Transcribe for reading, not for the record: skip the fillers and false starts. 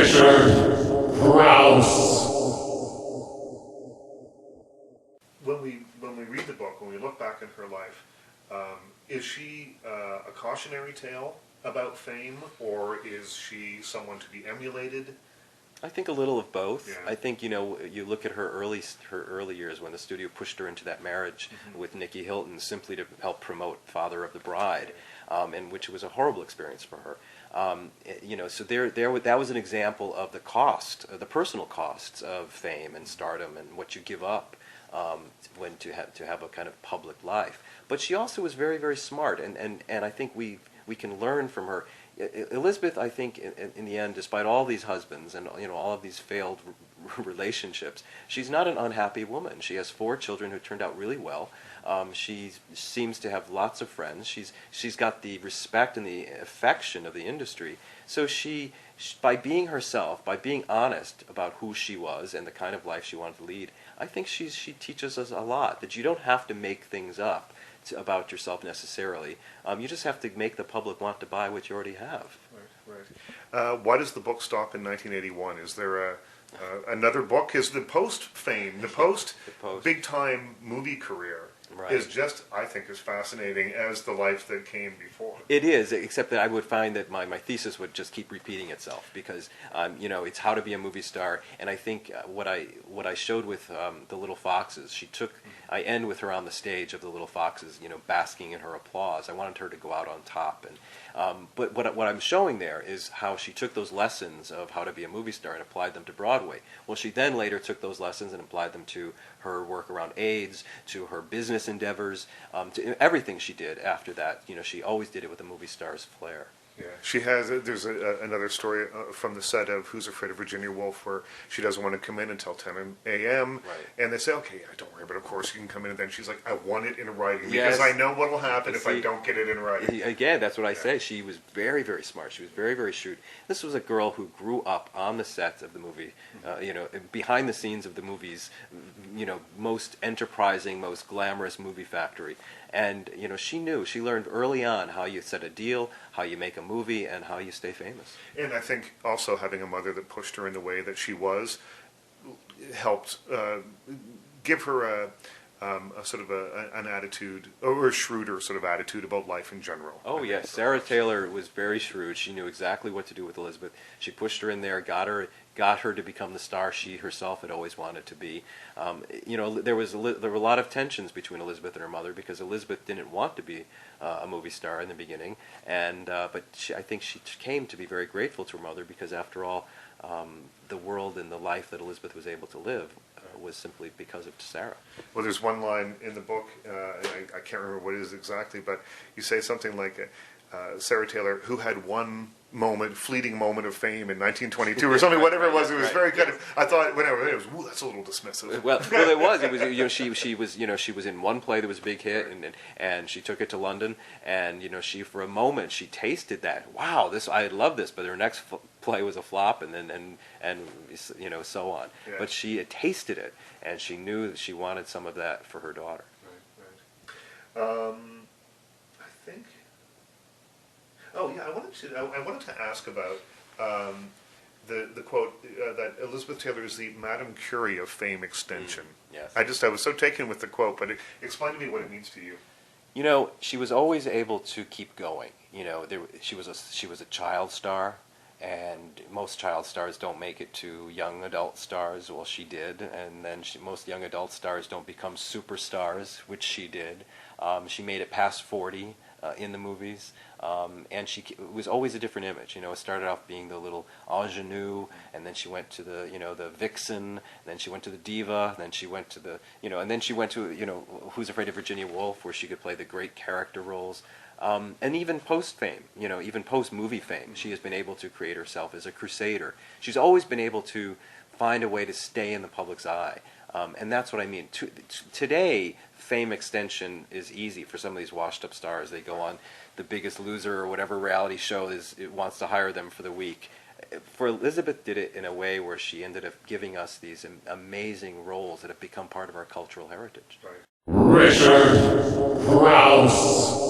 Richard Krause. When we read the book, when we look back in her life, is she a cautionary tale about fame, or is she someone to be emulated? I think a little of both. Yeah. I think, you look at her early years when the studio pushed her into that marriage with Nicky Hilton simply to help promote Father of the Bride, and which was a horrible experience for her. So that was an example of the cost, the personal costs of fame and stardom and what you give up when to have a kind of public life. But she also was very, very smart, and I think we can learn from her. Elizabeth, I think, in the end, despite all these husbands and all of these failed relationships, she's not an unhappy woman. She has 4 children who turned out really well. She seems to have lots of friends. She's got the respect and the affection of the industry. So she by being herself, by being honest about who she was and the kind of life she wanted to lead, I think she teaches us a lot, that you don't have to make things up about yourself necessarily. You just have to make the public want to buy what you already have. Right. Why does the book stop in 1981? Is there another book? Is the post-fame, the post big-time movie career is just, I think, as fascinating as the life that came before. It is, except that I would find that my thesis would just keep repeating itself because, it's how to be a movie star. And I think what I showed with The Little Foxes, I end with her on the stage of The Little Foxes, basking in her applause. I wanted her to go out on top. But what I'm showing there is how she took those lessons of how to be a movie star and applied them to Broadway. Well, she then later took those lessons and applied them to her work around AIDS, to her business endeavors, to everything she did after that. She always did it with a movie star's flair. Yeah, she has. There's another story from the set of Who's Afraid of Virginia Woolf, where she doesn't want to come in until 10 a.m. Right. And they say, "Okay, yeah, don't worry, but of course you can come in." And then she's like, "I want it in writing Yes. because I know what will happen if I don't get it in writing." Again, that's what I say. She was very, very smart. She was very, very shrewd. This was a girl who grew up on the set of the movie, behind the scenes of the movie's, most enterprising, most glamorous movie factory. And, she learned early on how you set a deal, how you make a movie, and how you stay famous. And I think also having a mother that pushed her in the way that she was helped give her a sort of an attitude, or a shrewder sort of attitude about life in general. Oh, yes. Sarah Taylor was very shrewd. She knew exactly what to do with Elizabeth. She pushed her in there, got her to become the star she herself had always wanted to be. There were a lot of tensions between Elizabeth and her mother because Elizabeth didn't want to be a movie star in the beginning, but I think she came to be very grateful to her mother because, after all, the world and the life that Elizabeth was able to live was simply because of Sarah. Well, there's one line in the book, I can't remember what it is exactly, but you say something like, Sarah Taylor, who had one fleeting moment of fame in 1922 or something, whatever it was. It was right. Very kind of. I thought whenever it was, ooh, that's a little dismissive. Well, it was. It was. She was in one play that was a big hit, and she took it to London, and she for a moment she tasted that. Wow, I love this, but her next play was a flop, and so on. Yeah. But she had tasted it, and she knew that she wanted some of that for her daughter. Right. I think. Oh yeah, I wanted to ask about the quote that Elizabeth Taylor is the Madame Curie of fame extension. Yes. I was so taken with the quote, but explain to me what it means to you. She was always able to keep going. She was a child star, and most child stars don't make it to young adult stars. Well, she did, and then most young adult stars don't become superstars, which she did. She made it past 40 in the movies. And it was always a different image. It started off being the little ingenue, and then she went to the vixen, and then she went to the diva, and then she went to and then she went to, Who's Afraid of Virginia Woolf, where she could play the great character roles. And even post-fame, even post-movie fame, she has been able to create herself as a crusader. She's always been able to find a way to stay in the public's eye. And that's what I mean. Today, fame extension is easy for some of these washed-up stars. They go on The Biggest Loser or whatever reality show it wants to hire them for the week. For Elizabeth did it in a way where she ended up giving us these amazing roles that have become part of our cultural heritage. Right. Richard Krause.